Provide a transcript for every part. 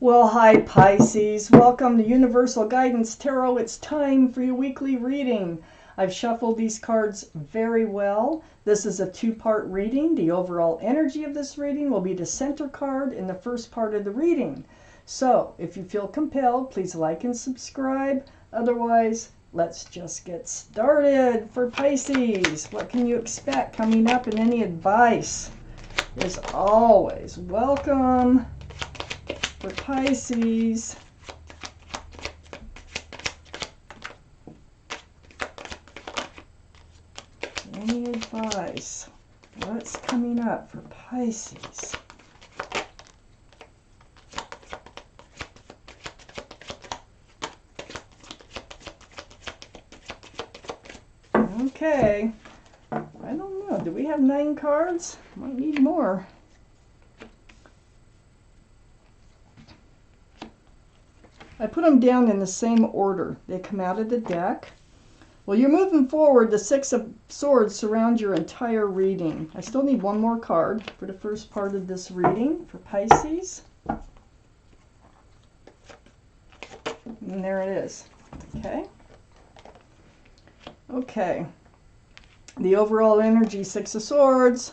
Well, hi Pisces. Welcome to Universal Guidance Tarot. It's time for your weekly reading. I've shuffled these cards very well. This is a two-part reading. The overall energy of this reading will be the center card in the first part of the reading. So, if you feel compelled, please like and subscribe. Otherwise, let's just get started. For Pisces, what can you expect coming up, and any advice is always welcome. For Pisces, any advice? What's coming up for Pisces? Okay, I don't know. Do we have 9 cards? Might need more. I put them down in the same order. They come out of the deck. Well, you're moving forward. The 6 of Swords surround your entire reading. I still need one more card for the first part of this reading for Pisces. And there it is. Okay. Okay. The overall energy, 6 of Swords.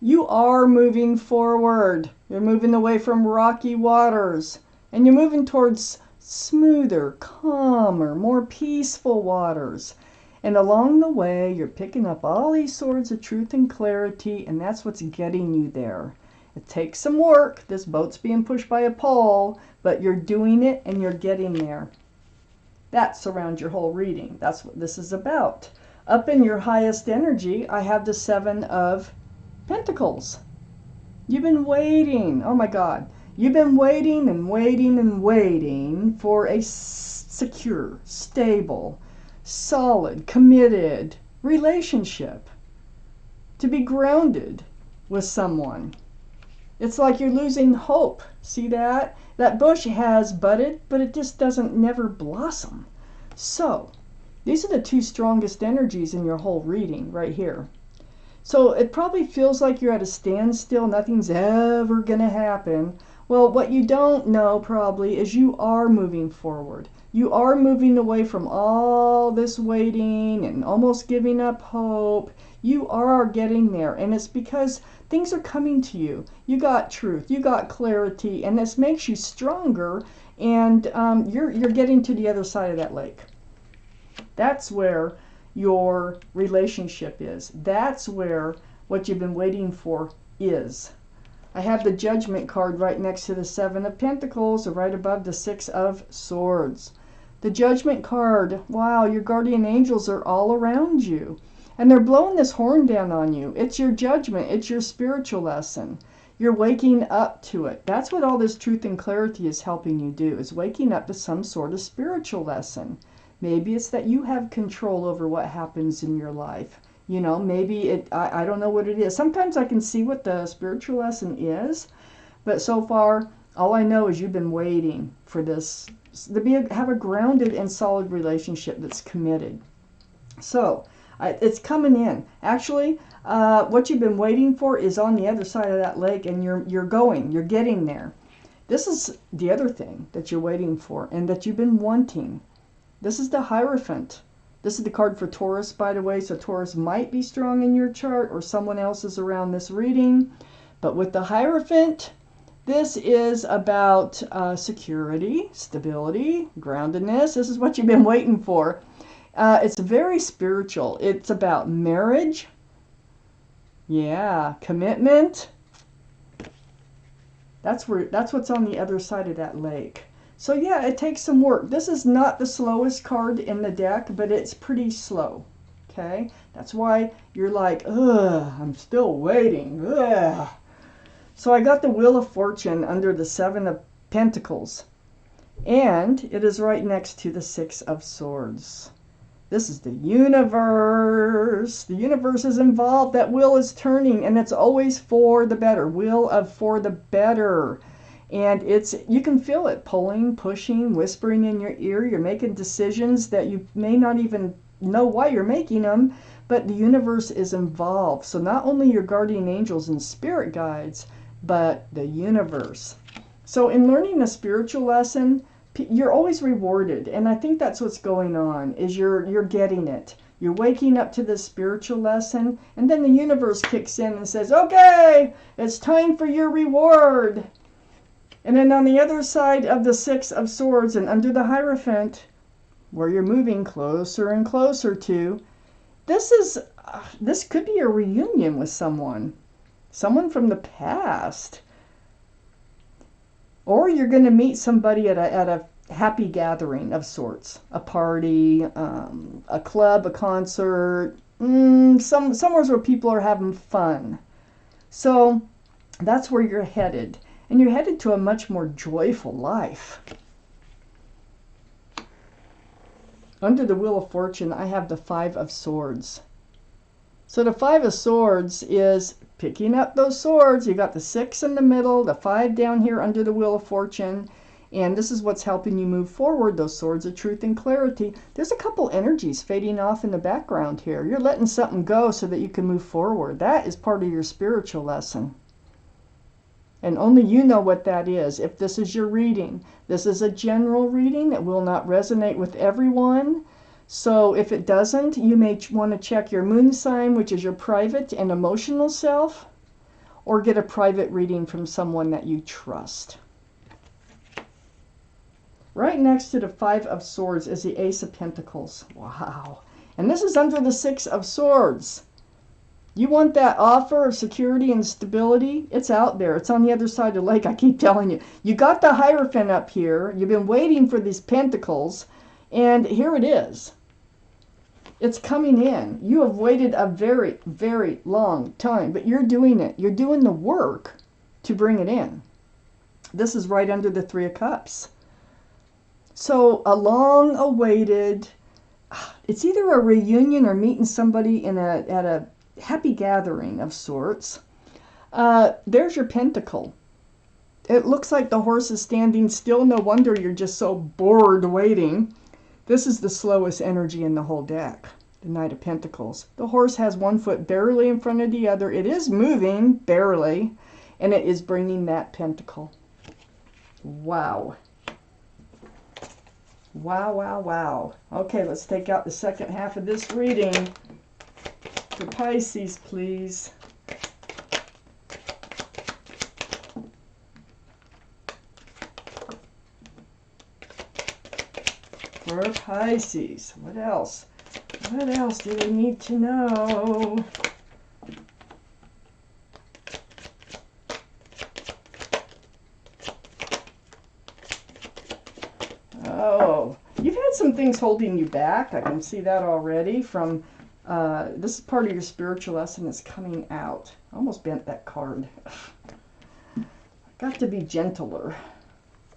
You are moving forward. You're moving away from rocky waters. And you're moving towards smoother, calmer, more peaceful waters. And along the way, you're picking up all these swords of truth and clarity, and that's what's getting you there. It takes some work. This boat's being pushed by a pole, but you're doing it and you're getting there. That's around your whole reading. That's what this is about. Up in your highest energy, I have the 7 of Pentacles. You've been waiting. Oh my God. You've been waiting and waiting and waiting for a secure, stable, solid, committed relationship. To be grounded with someone. It's like you're losing hope. See that? That bush has budded, but it just doesn't never blossom. So, these are the 2 strongest energies in your whole reading right here. So it probably feels like you're at a standstill. Nothing's ever going to happen. Well, what you don't know probably is you are moving forward. You are moving away from all this waiting and almost giving up hope. You are getting there, and it's because things are coming to you. You got truth, you got clarity, and this makes you stronger, and you're getting to the other side of that lake. That's where your relationship is. That's where what you've been waiting for is. I have the Judgment card right next to the 7 of Pentacles, or right above the 6 of Swords. The Judgment card, wow, your guardian angels are all around you. And they're blowing this horn down on you. It's your judgment. It's your spiritual lesson. You're waking up to it. That's what all this truth and clarity is helping you do, is waking up to some sort of spiritual lesson. Maybe it's that you have control over what happens in your life. You know, maybe I don't know what it is. Sometimes I can see what the spiritual lesson is, but so far, all I know is you've been waiting for this, to have a grounded and solid relationship that's committed. So, it's coming in. Actually, what you've been waiting for is on the other side of that lake, and you're getting there. This is the other thing that you're waiting for, and that you've been wanting. This is the Hierophant. This is the card for Taurus, by the way, so Taurus might be strong in your chart, or someone else is around this reading. But with the Hierophant, this is about security, stability, groundedness. This is what you've been waiting for. It's very spiritual. It's about marriage. Yeah, commitment. That's what's on the other side of that lake. So yeah, it takes some work. This is not the slowest card in the deck, but it's pretty slow. Okay? That's why you're like, ugh, I'm still waiting. Ugh. So I got the Wheel of Fortune under the 7 of Pentacles. And it is right next to the 6 of Swords. This is the universe. The universe is involved. That wheel is turning, and it's always for the better. Wheel of for the better. And you can feel it pulling, pushing, whispering in your ear. You're making decisions that you may not even know why you're making them, but the universe is involved. So not only your guardian angels and spirit guides, but the universe. So in learning a spiritual lesson, you're always rewarded, and I think that's what's going on, is you're getting it. You're waking up to this spiritual lesson, and then the universe kicks in and says, okay, it's time for your reward. And then on the other side of the Six of Swords and under the Hierophant, where you're moving closer and closer to, this could be a reunion with someone from the past. Or you're going to meet somebody at a happy gathering of sorts, a party, a club, a concert, somewhere where people are having fun. So that's where you're headed. And you're headed to a much more joyful life. Under the Wheel of Fortune, I have the Five of Swords. So the Five of Swords is picking up those swords. You got the 6 in the middle, the 5 down here under the Wheel of Fortune. And this is what's helping you move forward, those swords of truth and clarity. There's a couple energies fading off in the background here. You're letting something go so that you can move forward. That is part of your spiritual lesson. And only you know what that is. If this is your reading, this is a general reading. It will not resonate with everyone. So if it doesn't, you may want to check your moon sign, which is your private and emotional self, or get a private reading from someone that you trust. Right next to the Five of Swords is the Ace of Pentacles. Wow. And this is under the Six of Swords. You want that offer of security and stability? It's out there. It's on the other side of the lake, I keep telling you. You got the Hierophant up here. You've been waiting for these pentacles. And here it is. It's coming in. You have waited a very, very long time. But you're doing it. You're doing the work to bring it in. This is right under the Three of Cups. So a long-awaited, it's either a reunion or meeting somebody at a happy gathering of sorts. There's your pentacle. It looks like the horse is standing still. No wonder you're just so bored waiting. This is the slowest energy in the whole deck, the Knight of Pentacles. The horse has one foot barely in front of the other. It is moving, barely, and it is bringing that pentacle. Wow. Wow, wow, wow. Okay, let's take out the second half of this reading. For Pisces, please. For Pisces. What else? What else do we need to know? Oh, you've had some things holding you back. I can see that already from... this is part of your spiritual lesson that's coming out. I almost bent that card. Got to be gentler.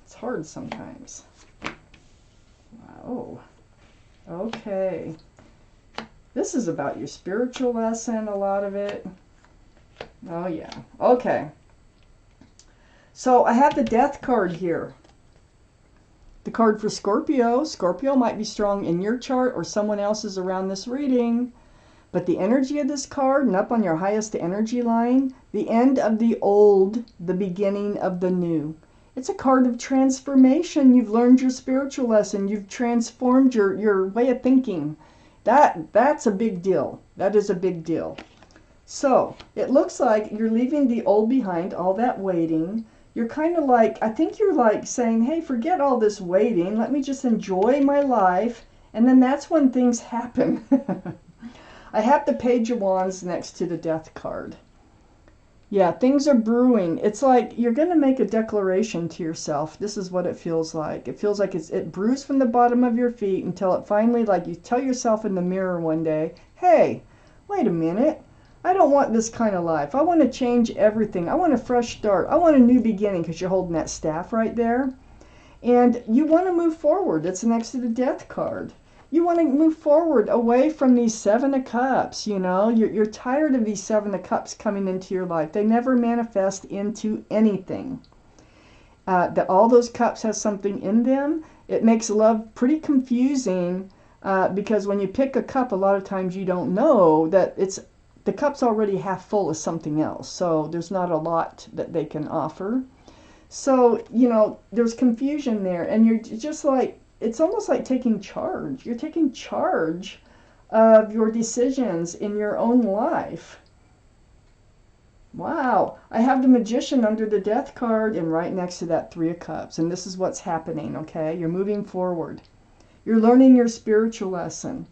It's hard sometimes. Wow. Okay. This is about your spiritual lesson, a lot of it. Oh, yeah. Okay. So I have the Death card here. The card for Scorpio. Scorpio might be strong in your chart or someone else's around this reading. But the energy of this card, and up on your highest energy line, the end of the old, the beginning of the new. It's a card of transformation. You've learned your spiritual lesson. You've transformed your way of thinking. That's a big deal. That is a big deal. So it looks like you're leaving the old behind, all that waiting. You're kind of like, I think you're like saying, hey, forget all this waiting. Let me just enjoy my life. And then that's when things happen. I have the Page of Wands next to the Death card. Yeah, things are brewing. It's like you're going to make a declaration to yourself. This is what it feels like. It feels like it brews from the bottom of your feet until it finally, like you tell yourself in the mirror one day, hey, wait a minute. I don't want this kind of life. I want to change everything. I want a fresh start. I want a new beginning, because you're holding that staff right there. And you want to move forward. It's next to the Death card. You want to move forward away from these Seven of Cups, you know. You're tired of these Seven of Cups coming into your life. They never manifest into anything. All those cups have something in them. It makes love pretty confusing because when you pick a cup, a lot of times you don't know that the cup's already half full of something else. So there's not a lot that they can offer. So, you know, there's confusion there, and you're just like, it's almost like taking charge. You're taking charge of your decisions in your own life. Wow. I have the Magician under the Death card and right next to that Three of Cups. And this is what's happening, okay? You're moving forward. You're learning your spiritual lesson.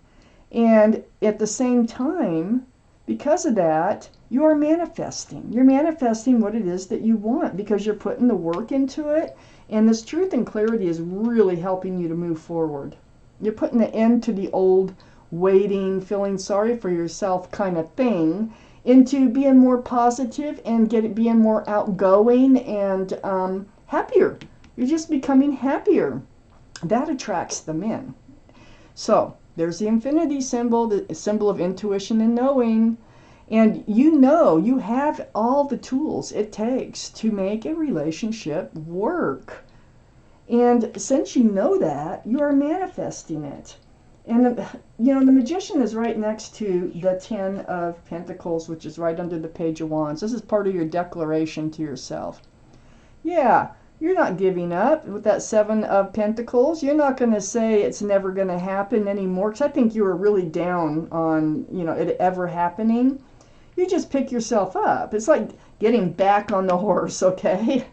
And at the same time, because of that, you are manifesting. You're manifesting what it is that you want because you're putting the work into it. And this truth and clarity is really helping you to move forward. You're putting an end to the old waiting, feeling sorry for yourself kind of thing into being more positive and being more outgoing and happier. You're just becoming happier. That attracts the men. So there's the infinity symbol, the symbol of intuition and knowing. And you know you have all the tools it takes to make a relationship work. And since you know that, you are manifesting it. And, you know, the Magician is right next to the Ten of Pentacles, which is right under the Page of Wands. This is part of your declaration to yourself. Yeah, you're not giving up with that Seven of Pentacles. You're not going to say it's never going to happen anymore, because I think you were really down on, you know, it ever happening. You just pick yourself up. It's like getting back on the horse, okay?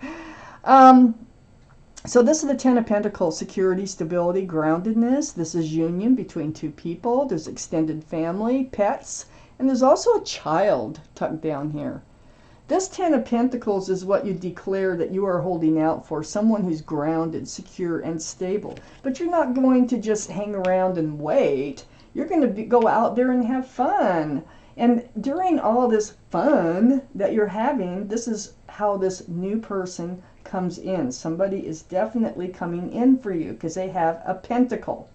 So this is the Ten of Pentacles, security, stability, groundedness. This is union between two people. There's extended family, pets, and there's also a child tucked down here. This Ten of Pentacles is what you declare that you are holding out for, someone who's grounded, secure, and stable. But you're not going to just hang around and wait. You're going to go out there and have fun. And during all this fun that you're having, this is how this new person comes in. Somebody is definitely coming in for you because they have a pentacle.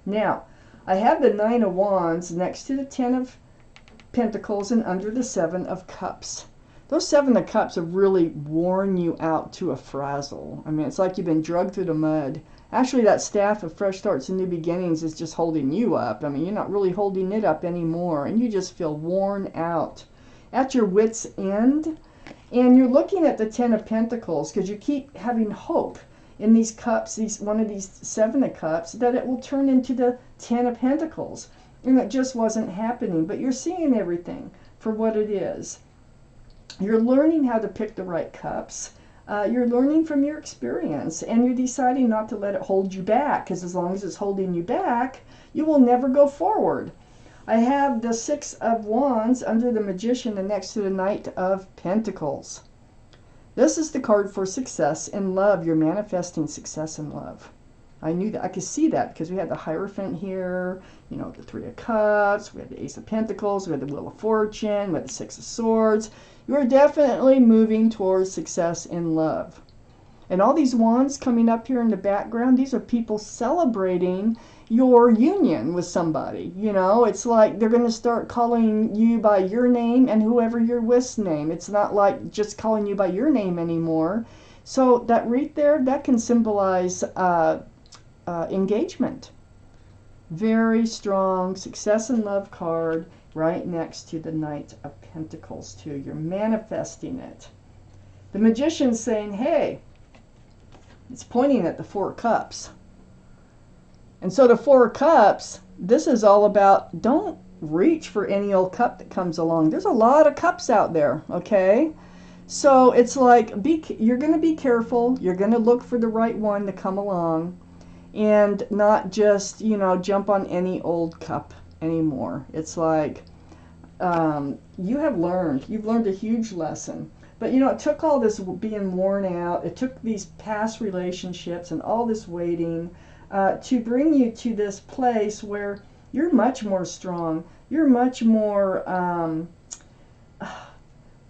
Now, I have the Nine of Wands next to the Ten of Pentacles and under the Seven of Cups. Those Seven of Cups have really worn you out to a frazzle. I mean, it's like you've been dragged through the mud. Actually, that staff of fresh starts and new beginnings is just holding you up. I mean, you're not really holding it up anymore, and you just feel worn out, at your wit's end. And you're looking at the Ten of Pentacles because you keep having hope in these cups, one of these Seven of Cups, that it will turn into the Ten of Pentacles. And it just wasn't happening. But you're seeing everything for what it is. You're learning how to pick the right cups. You're learning from your experience. And you're deciding not to let it hold you back. Because as long as it's holding you back, you will never go forward. I have the Six of Wands under the Magician and next to the Knight of Pentacles. This is the card for success in love. You're manifesting success in love. I knew that. I could see that because we had the Hierophant here, you know, the Three of Cups, we had the Ace of Pentacles, we had the Wheel of Fortune, we had the Six of Swords. You are definitely moving towards success in love. And all these wands coming up here in the background, these are people celebrating your union with somebody. You know, it's like they're going to start calling you by your name and whoever you're with's name. It's not like just calling you by your name anymore. So that right there, that can symbolize engagement. Very strong success in love card right next to the Knight of Pentacles too. You're manifesting it. The Magician's saying, hey, it's pointing at the Four of Cups. And so the Four of Cups, this is all about don't reach for any old cup that comes along. There's a lot of cups out there, okay? So it's like you're going to be careful. You're going to look for the right one to come along and not just, you know, jump on any old cup anymore. It's like you've learned a huge lesson. But, you know, it took all this being worn out. It took these past relationships and all this waiting to bring you to this place where you're much more strong. You're much more,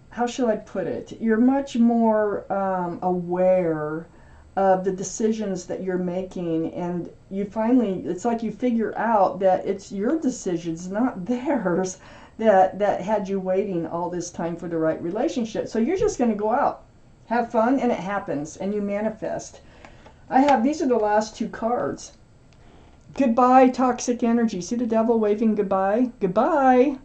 how should I put it? You're much more aware of the decisions that you're making. And you finally, it's like you figure out that it's your decisions, not theirs, that had you waiting all this time for the right relationship. So you're just going to go out, have fun, and it happens, and you manifest. These are the last two cards. Goodbye, toxic energy. See the devil waving goodbye? Goodbye.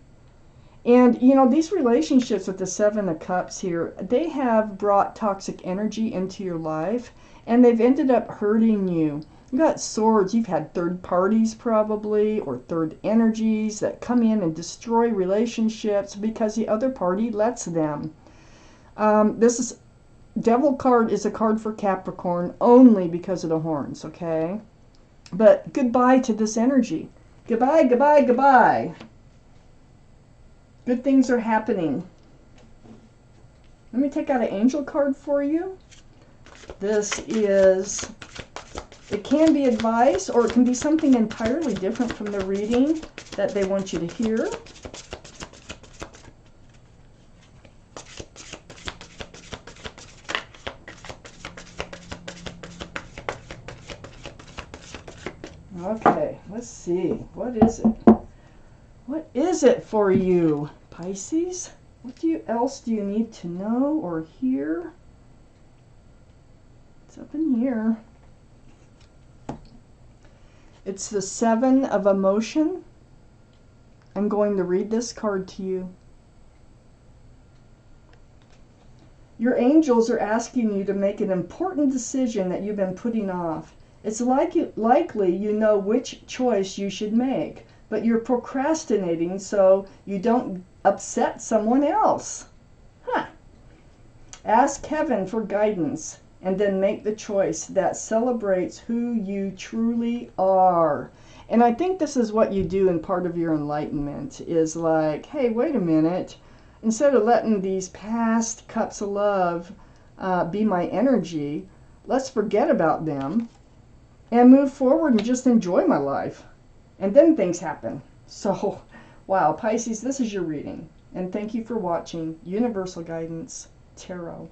And, you know, these relationships with the Seven of Cups here, they have brought toxic energy into your life, and they've ended up hurting you. You got Swords. You've had third parties probably, or third energies that come in and destroy relationships because the other party lets them. This is Devil card is a card for Capricorn only because of the horns, okay? But goodbye to this energy. Goodbye, goodbye, goodbye. Good things are happening. Let me take out an angel card for you. This is, it can be advice or it can be something entirely different from the reading that they want you to hear. Okay, let's see. What is it? What is it for you, Pisces? What else do you need to know or hear? It's up in here. It's the Seven of Emotion. I'm going to read this card to you. Your angels are asking you to make an important decision that you've been putting off. It's likely you know which choice you should make, but you're procrastinating so you don't upset someone else. Huh. Ask heaven for guidance and then make the choice that celebrates who you truly are. And I think this is what you do in part of your enlightenment, is like, hey, wait a minute. Instead of letting these past cups of love be my energy, let's forget about them and move forward and just enjoy my life. And then things happen. So, wow, Pisces, this is your reading. And thank you for watching Universal Guidance Tarot.